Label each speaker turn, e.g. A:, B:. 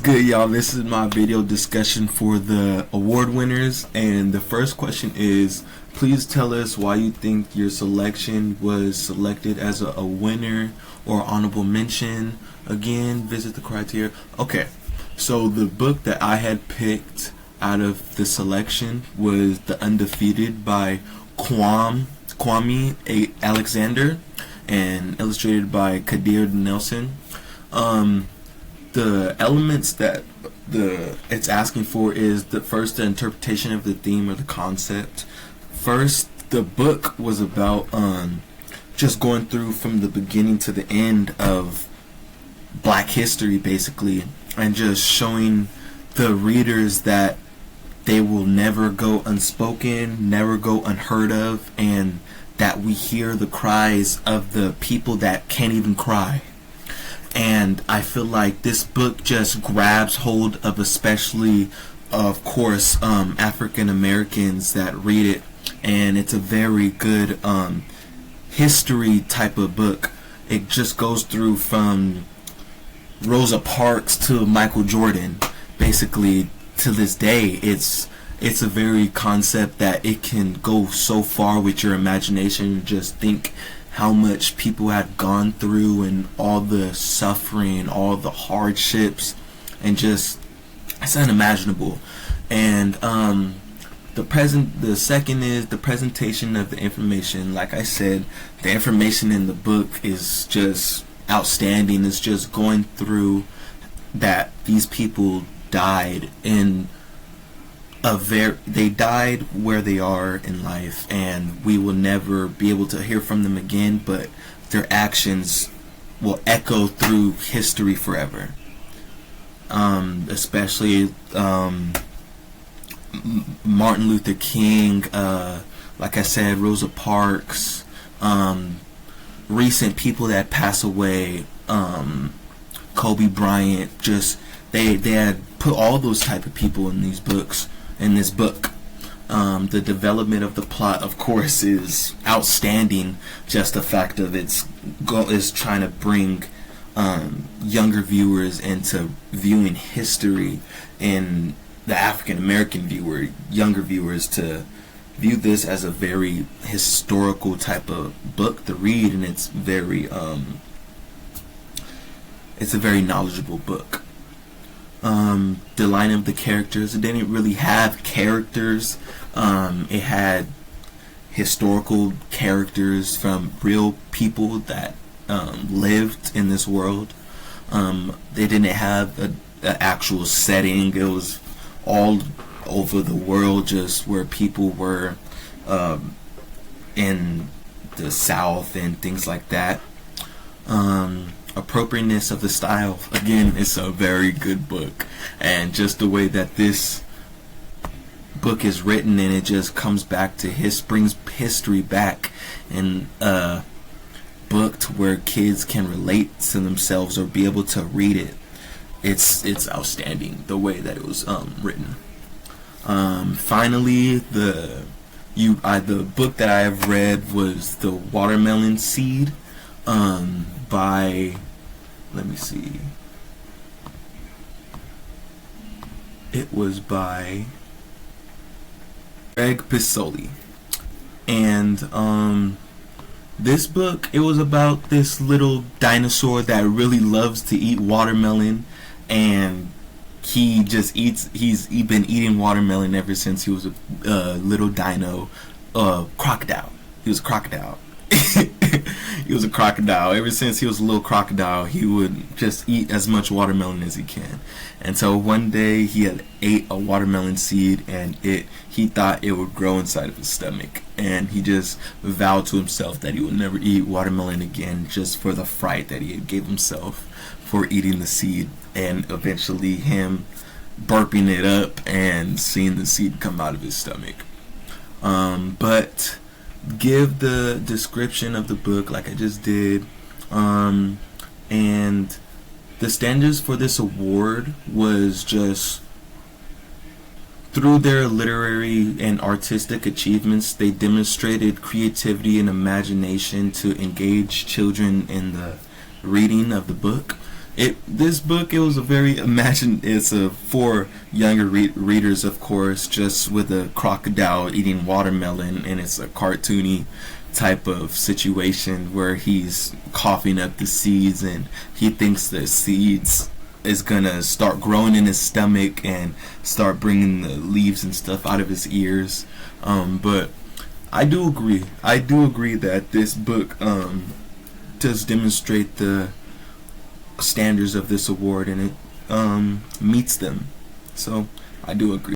A: good, y'all? This is my video discussion for the award winners, and the first question is, please tell us why you think your selection was selected as a winner or honorable mention. Again, visit the criteria. Okay, so the book that I had picked out of the selection was The Undefeated by Kwame Alexander and illustrated by Kadir Nelson. The elements that it's asking for is the interpretation of the theme or the concept. First, the book was about just going through from the beginning to the end of Black history, basically, and just showing the readers that they will never go unspoken, never go unheard of, and that we hear the cries of the people that can't even cry. And I feel like this book just grabs hold of, especially, of course, African Americans that read it, and it's a very good history type of book. It just goes through from Rosa Parks to Michael Jordan, basically, to this day. It's a very concept that it can go so far with your imagination. Just think how much people had gone through and all the suffering, all the hardships, and just it's unimaginable. And the second is the presentation of the information. Like I said, the information in the book is just outstanding. It's just going through that these people died in they died where they are in life, and we will never be able to hear from them again, but their actions will echo through history forever. Especially Martin Luther King, like I said, Rosa Parks, recent people that pass away, Kobe Bryant. Just they had put all those type of people in these books. In this book, the development of the plot, of course, is outstanding. Just the fact of its goal is trying to bring younger viewers into viewing history, and the African American viewer, younger viewers, to view this as a very historical type of book to read, and it's a very knowledgeable book. The line of the characters, it didn't really have characters. It had historical characters from real people that lived in this world. They didn't have an actual setting. It was all over the world, just where people were in the South and things like that. Appropriateness of the style, again, it's a very good book, and just the way that this book is written, and it just comes back to brings history back in a book to where kids can relate to themselves or be able to read it. It's outstanding the way that it was written. Finally, the book that I have read was The Watermelon Seed by, let me see, it was by Greg Pisoli. And this book, it was about this little dinosaur that really loves to eat watermelon, and he's been eating watermelon ever since he was a little dino, crocodile. He was a crocodile. He was a crocodile. Ever since he was a little crocodile, he would just eat as much watermelon as he can. And so one day he had ate a watermelon seed, and he thought it would grow inside of his stomach. And he just vowed to himself that he would never eat watermelon again, just for the fright that he had gave himself for eating the seed, and eventually him burping it up and seeing the seed come out of his stomach. But give the description of the book like I just did, and the standards for this award was just through their literary and artistic achievements. They demonstrated creativity and imagination to engage children in the reading of the book, This book, it was a very it's a for younger readers, of course, just with a crocodile eating watermelon, and it's a cartoony type of situation where he's coughing up the seeds, and he thinks the seeds is gonna start growing in his stomach and start bringing the leaves and stuff out of his ears. But I do agree that this book does demonstrate the standards of this award, and it meets them. So I do agree.